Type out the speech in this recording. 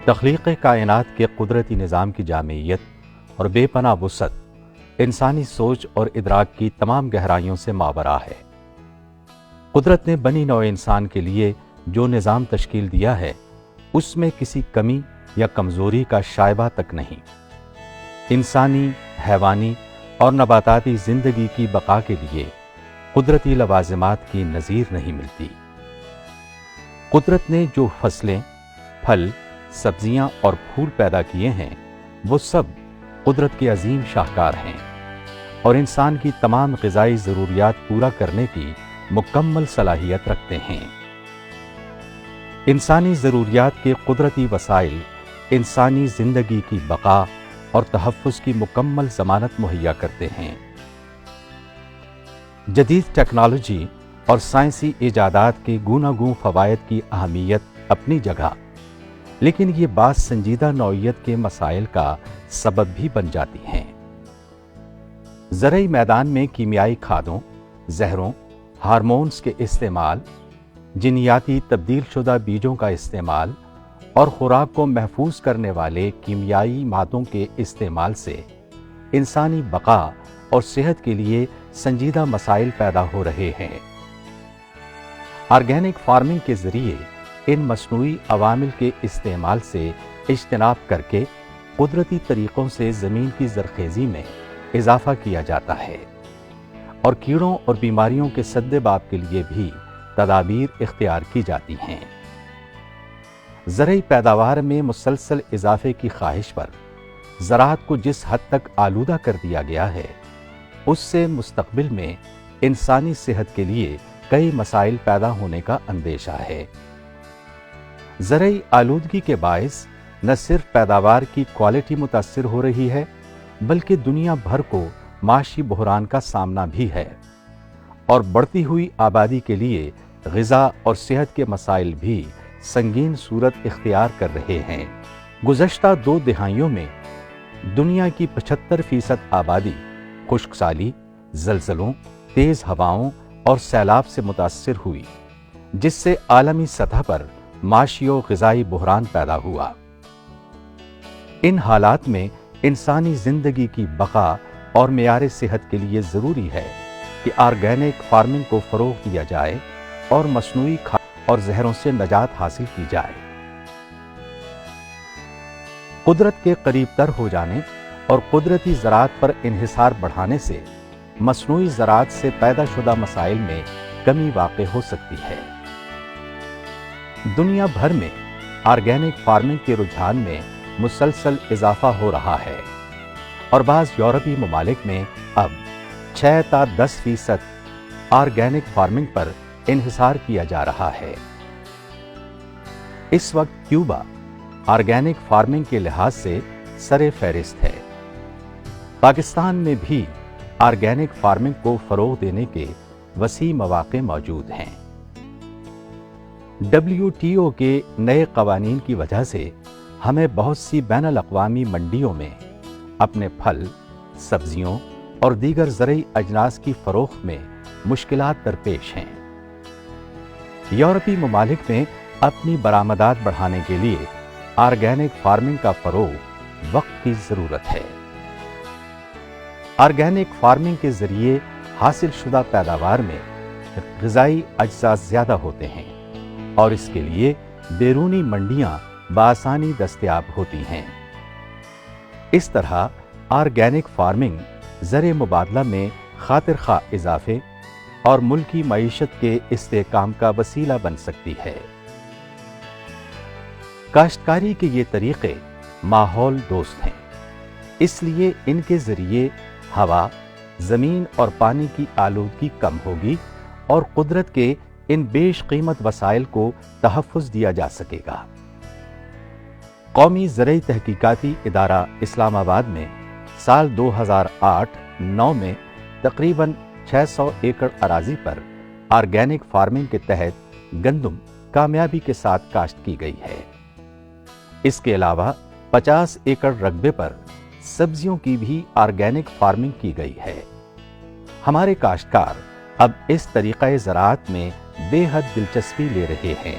تخلیق کائنات کے قدرتی نظام کی جامعیت اور بے پناہ وسعت انسانی سوچ اور ادراک کی تمام گہرائیوں سے ماورا ہے۔ قدرت نے بنی نوع انسان کے لیے جو نظام تشکیل دیا ہے اس میں کسی کمی یا کمزوری کا شائبہ تک نہیں۔ انسانی، حیوانی اور نباتاتی زندگی کی بقا کے لیے قدرتی لوازمات کی نظیر نہیں ملتی۔ قدرت نے جو فصلیں، پھل، سبزیاں اور پھول پیدا کیے ہیں وہ سب قدرت کے عظیم شاہکار ہیں اور انسان کی تمام غذائی ضروریات پورا کرنے کی مکمل صلاحیت رکھتے ہیں۔ انسانی ضروریات کے قدرتی وسائل انسانی زندگی کی بقا اور تحفظ کی مکمل ضمانت مہیا کرتے ہیں۔ جدید ٹیکنالوجی اور سائنسی ایجادات کے گوناگوں فوائد کی اہمیت اپنی جگہ، لیکن یہ بات سنجیدہ نوعیت کے مسائل کا سبب بھی بن جاتی ہیں۔ زرعی میدان میں کیمیائی کھادوں، زہروں، ہارمونز کے استعمال، جینیاتی تبدیل شدہ بیجوں کا استعمال اور خوراک کو محفوظ کرنے والے کیمیائی مادوں کے استعمال سے انسانی بقا اور صحت کے لیے سنجیدہ مسائل پیدا ہو رہے ہیں۔ آرگینک فارمنگ کے ذریعے ان مصنوعی عوامل کے استعمال سے اجتناب کر کے قدرتی طریقوں سے زمین کی زرخیزی میں اضافہ کیا جاتا ہے اور کیڑوں اور بیماریوں کے سد باب کے لیے بھی تدابیر اختیار کی جاتی ہیں۔ زرعی پیداوار میں مسلسل اضافے کی خواہش پر زراعت کو جس حد تک آلودہ کر دیا گیا ہے اس سے مستقبل میں انسانی صحت کے لیے کئی مسائل پیدا ہونے کا اندیشہ ہے۔ زرعی آلودگی کے باعث نہ صرف پیداوار کی کوالٹی متاثر ہو رہی ہے بلکہ دنیا بھر کو معاشی بحران کا سامنا بھی ہے اور بڑھتی ہوئی آبادی کے لیے غذا اور صحت کے مسائل بھی سنگین صورت اختیار کر رہے ہیں۔ گزشتہ 2 دہائیوں میں دنیا کی 75% آبادی خشک سالی، زلزلوں، تیز ہواؤں اور سیلاب سے متاثر ہوئی، جس سے عالمی سطح پر معاشی و غذائی بحران پیدا ہوا۔ ان حالات میں انسانی زندگی کی بقا اور معیار صحت کے لیے ضروری ہے کہ آرگینک فارمنگ کو فروغ دیا جائے اور مصنوعی کھاد اور زہروں سے نجات حاصل کی جائے۔ قدرت کے قریب تر ہو جانے اور قدرتی زراعت پر انحصار بڑھانے سے مصنوعی زراعت سے پیدا شدہ مسائل میں کمی واقع ہو سکتی ہے۔ دنیا بھر میں آرگینک فارمنگ کے رجحان میں مسلسل اضافہ ہو رہا ہے اور بعض یورپی ممالک میں اب 6 تا 10% آرگینک فارمنگ پر انحصار کیا جا رہا ہے۔ اس وقت کیوبا آرگینک فارمنگ کے لحاظ سے سر فہرست ہے۔ پاکستان میں بھی آرگینک فارمنگ کو فروغ دینے کے وسیع مواقع موجود ہیں۔ WTO کے نئے قوانین کی وجہ سے ہمیں بہت سی بین الاقوامی منڈیوں میں اپنے پھل، سبزیوں اور دیگر زرعی اجناس کی فروخت میں مشکلات درپیش ہیں۔ یورپی ممالک میں اپنی برآمدات بڑھانے کے لیے آرگینک فارمنگ کا فروغ وقت کی ضرورت ہے۔ آرگینک فارمنگ کے ذریعے حاصل شدہ پیداوار میں غذائی اجزاء زیادہ ہوتے ہیں اور اس کے لیے بیرونی منڈیاں بآسانی دستیاب ہوتی ہیں۔ اس طرح آرگینک فارمنگ زر مبادلہ میں خاطر خواہ اضافے اور ملکی معیشت کے استحکام کا وسیلہ بن سکتی ہے۔ کاشتکاری کے یہ طریقے ماحول دوست ہیں، اس لیے ان کے ذریعے ہوا، زمین اور پانی کی آلودگی کم ہوگی اور قدرت کے ان بیش قیمت وسائل کو تحفظ دیا جا سکے گا۔ قومی زرعی تحقیقاتی ادارہ اسلام آباد میں سال 2008-9 میں تقریباً 600 ایکڑ اراضی پر آرگینک فارمنگ کے تحت گندم کامیابی کے ساتھ کاشت کی گئی ہے۔ اس کے علاوہ 50 ایکڑ رقبے پر سبزیوں کی بھی آرگینک فارمنگ کی گئی ہے۔ ہمارے کاشتکار اب اس طریقہ زراعت میں بے حد دلچسپی لے رہے ہیں۔